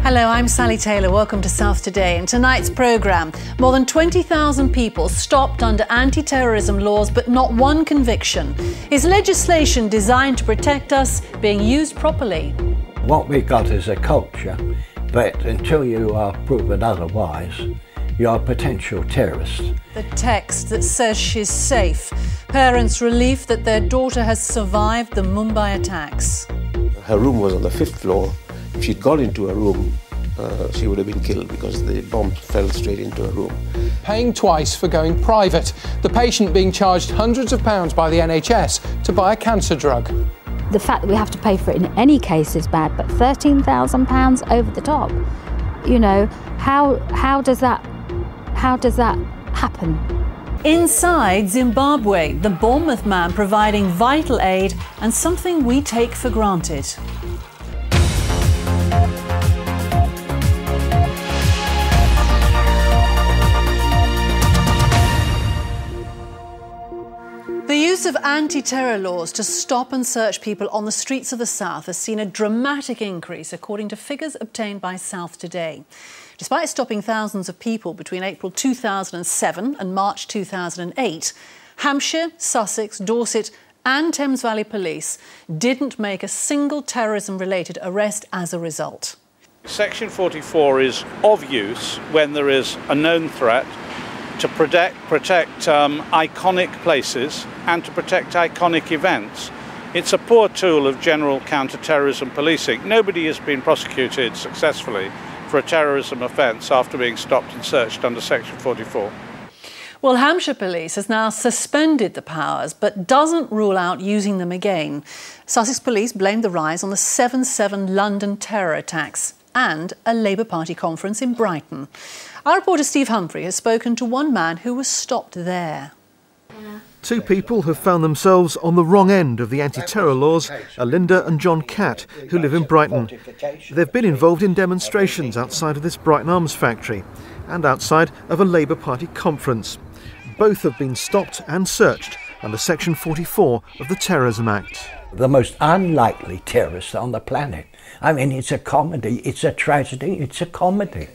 Hello, I'm Sally Taylor. Welcome to South Today. In tonight's programme, more than 20,000 people stopped under anti-terrorism laws, but not one conviction. Is legislation designed to protect us being used properly? What we got is a culture, but until you are proven otherwise, you're a potential terrorist. The text that says she's safe. Parents' relief that their daughter has survived the Mumbai attacks. Her room was on the 5th floor. If she'd gone into a room, she would have been killed because the bomb fell straight into her room. Paying twice for going private. The patient being charged hundreds of pounds by the NHS to buy a cancer drug. The fact that we have to pay for it in any case is bad, but £13,000 over the top. You know, how does that happen? Inside Zimbabwe, the Bournemouth man providing vital aid and something we take for granted. The use of anti-terror laws to stop and search people on the streets of the South has seen a dramatic increase, according to figures obtained by South Today. Despite stopping thousands of people between April 2007 and March 2008, Hampshire, Sussex, Dorset and Thames Valley Police didn't make a single terrorism-related arrest as a result. Section 44 is of use when there is a known threat to protect iconic places and to protect iconic events. It's a poor tool of general counter-terrorism policing. Nobody has been prosecuted successfully for a terrorism offence after being stopped and searched under Section 44. Well, Hampshire Police has now suspended the powers but doesn't rule out using them again. Sussex Police blamed the rise on the 7/7 London terror attacks and a Labour Party conference in Brighton. Our reporter Steve Humphrey has spoken to one man who was stopped there. Two people have found themselves on the wrong end of the anti-terror laws, Linda and John Catt, who live in Brighton. They've been involved in demonstrations outside of this Brighton arms factory and outside of a Labour Party conference. Both have been stopped and searched under Section 44 of the Terrorism Act. The most unlikely terrorist on the planet. I mean, it's a comedy, it's a tragedy, it's a comedy.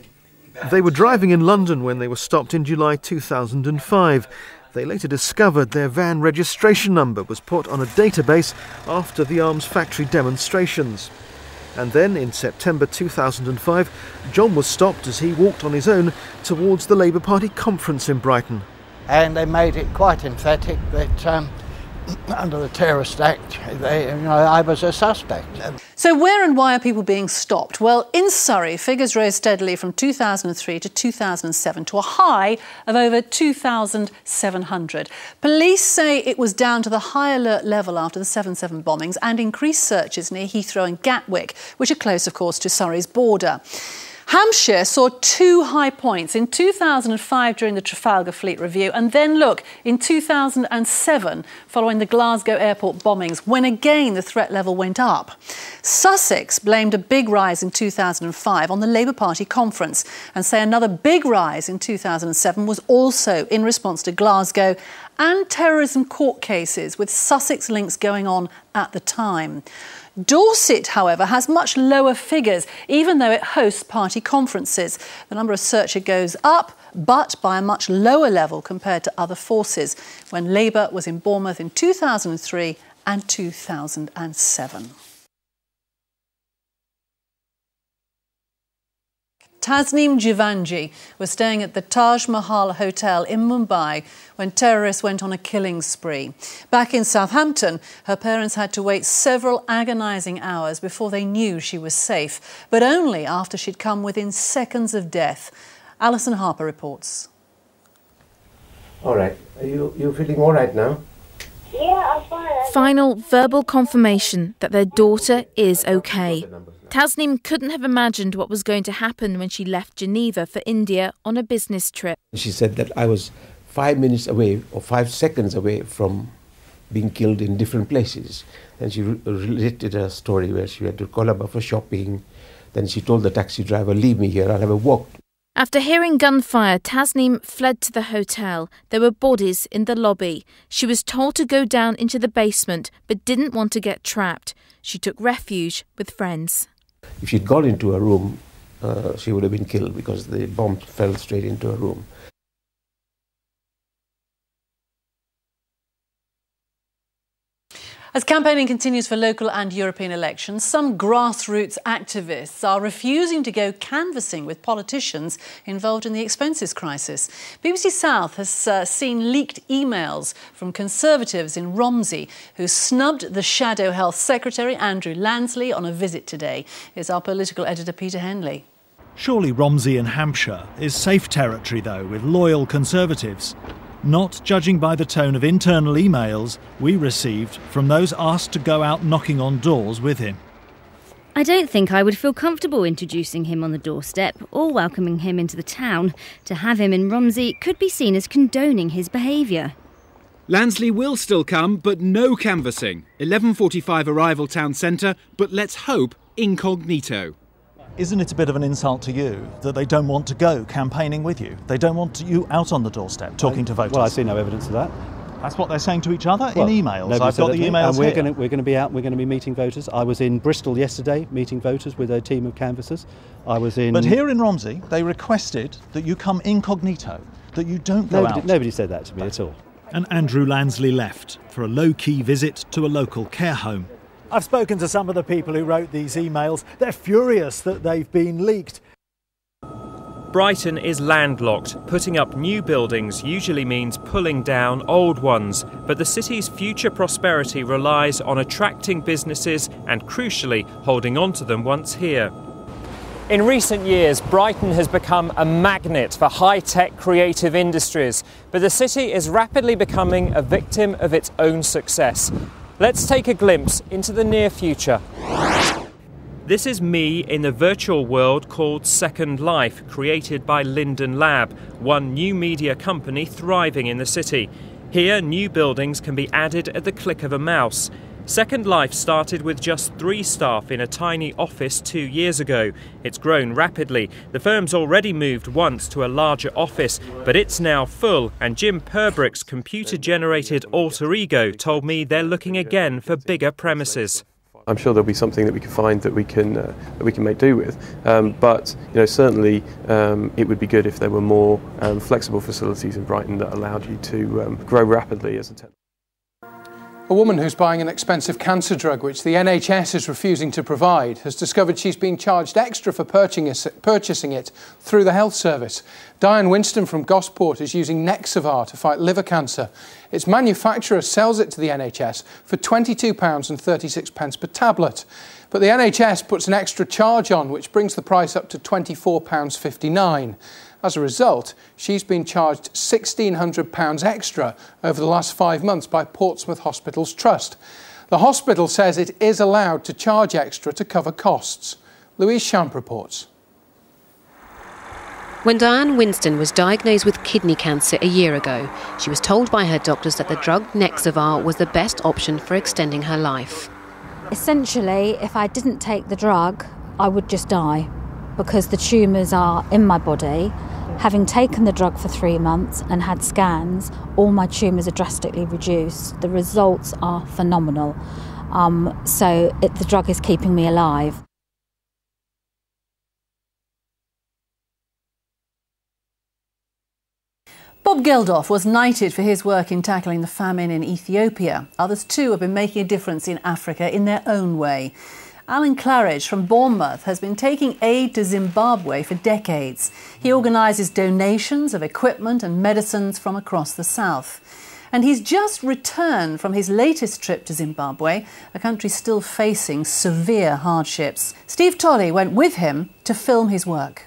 They were driving in London when they were stopped in July 2005. They later discovered their van registration number was put on a database after the arms factory demonstrations. And then, in September 2005, John was stopped as he walked on his own towards the Labour Party conference in Brighton. And they made it quite emphatic that under the Terrorist Act, I was a suspect. So where and why are people being stopped? Well, in Surrey, figures rose steadily from 2003 to 2007 to a high of over 2,700. Police say it was down to the high alert level after the 7/7 bombings and increased searches near Heathrow and Gatwick, which are close, of course, to Surrey's border. Hampshire saw two high points, in 2005 during the Trafalgar Fleet Review and then, look, in 2007 following the Glasgow airport bombings, when again the threat level went up. Sussex blamed a big rise in 2005 on the Labour Party conference and say another big rise in 2007 was also in response to Glasgow and terrorism court cases with Sussex links going on at the time. Dorset, however, has much lower figures, even though it hosts party conferences. The number of searches goes up, but by a much lower level compared to other forces, when Labour was in Bournemouth in 2003 and 2007. Tasneem Jivanji was staying at the Taj Mahal Hotel in Mumbai when terrorists went on a killing spree. Back in Southampton, her parents had to wait several agonising hours before they knew she was safe, but only after she'd come within seconds of death. Alison Harper reports. All right. Are you feeling all right now? Yeah, I'm fine. Final verbal confirmation that their daughter is okay. Tasneem couldn't have imagined what was going to happen when she left Geneva for India on a business trip. She said that I was 5 minutes away or 5 seconds away from being killed in different places. And she related a story where she had to Colaba for shopping. Then she told the taxi driver, leave me here, I'll have a walk. After hearing gunfire, Tasneem fled to the hotel. There were bodies in the lobby. She was told to go down into the basement, but didn't want to get trapped. She took refuge with friends. If she'd gone into a room, she would have been killed because the bomb fell straight into her room. As campaigning continues for local and European elections, some grassroots activists are refusing to go canvassing with politicians involved in the expenses crisis. BBC South has seen leaked emails from Conservatives in Romsey who snubbed the Shadow Health Secretary, Andrew Lansley, on a visit today. Here's our political editor, Peter Henley. Surely Romsey in Hampshire is safe territory, though, with loyal Conservatives. Not judging by the tone of internal emails we received from those asked to go out knocking on doors with him. I don't think I would feel comfortable introducing him on the doorstep or welcoming him into the town. To have him in Romsey could be seen as condoning his behaviour. Lansley will still come, but no canvassing. 11:45 arrival town centre, but let's hope incognito. Isn't it a bit of an insult to you that they don't want to go campaigning with you? They don't want you out on the doorstep talking to voters? Well, I see no evidence of that. That's what they're saying to each other in emails. I've got the emails and here. We're going to be out. We're going to be meeting voters. I was in Bristol yesterday meeting voters with a team of canvassers. But here in Romsey, they requested that you come incognito, that you don't go out. Nobody said that to me at all. And Andrew Lansley left for a low-key visit to a local care home. I've spoken to some of the people who wrote these emails. They're furious that they've been leaked. Brighton is landlocked. Putting up new buildings usually means pulling down old ones. But the city's future prosperity relies on attracting businesses and, crucially, holding on to them once here. In recent years, Brighton has become a magnet for high-tech creative industries. But the city is rapidly becoming a victim of its own success. Let's take a glimpse into the near future. This is me in a virtual world called Second Life, created by Linden Lab, one new media company thriving in the city. Here, new buildings can be added at the click of a mouse. Second Life started with just 3 staff in a tiny office 2 years ago. It's grown rapidly. The firm's already moved once to a larger office, but it's now full, and Jim Purbrick's computer-generated alter ego told me they're looking again for bigger premises. I'm sure there'll be something that we can find that we can make do with, but certainly it would be good if there were more flexible facilities in Brighton that allowed you to grow rapidly as a technology. A woman who's buying an expensive cancer drug which the NHS is refusing to provide has discovered she's been charged extra for purchasing it through the health service. Diane Winston from Gosport is using Nexavar to fight liver cancer. Its manufacturer sells it to the NHS for £22.36 per tablet. But the NHS puts an extra charge on, which brings the price up to £24.59. As a result, she's been charged £1,600 extra over the last 5 months by Portsmouth Hospitals Trust. The hospital says it is allowed to charge extra to cover costs. Louise Champ reports. When Diane Winston was diagnosed with kidney cancer a year ago, she was told by her doctors that the drug Nexavar was the best option for extending her life. Essentially, if I didn't take the drug, I would just die because the tumours are in my body. Having taken the drug for 3 months and had scans, all my tumours are drastically reduced. The results are phenomenal. The drug is keeping me alive. Bob Geldof was knighted for his work in tackling the famine in Ethiopia. Others too have been making a difference in Africa in their own way. Alan Claridge from Bournemouth has been taking aid to Zimbabwe for decades. He organises donations of equipment and medicines from across the south. And he's just returned from his latest trip to Zimbabwe, a country still facing severe hardships. Steve Tolley went with him to film his work.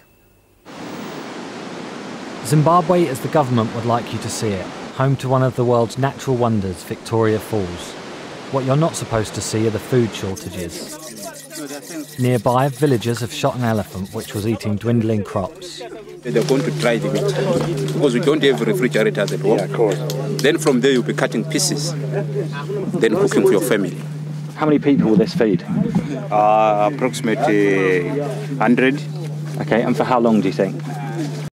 Zimbabwe as the government would like you to see it, home to one of the world's natural wonders, Victoria Falls. What you're not supposed to see are the food shortages. Nearby, villagers have shot an elephant which was eating dwindling crops. They're going to try the meat because we don't have refrigerators at home. Yeah, of course. Then from there you'll be cutting pieces, then cooking for your family. How many people will this feed? Approximately 100. Okay, and for how long do you think?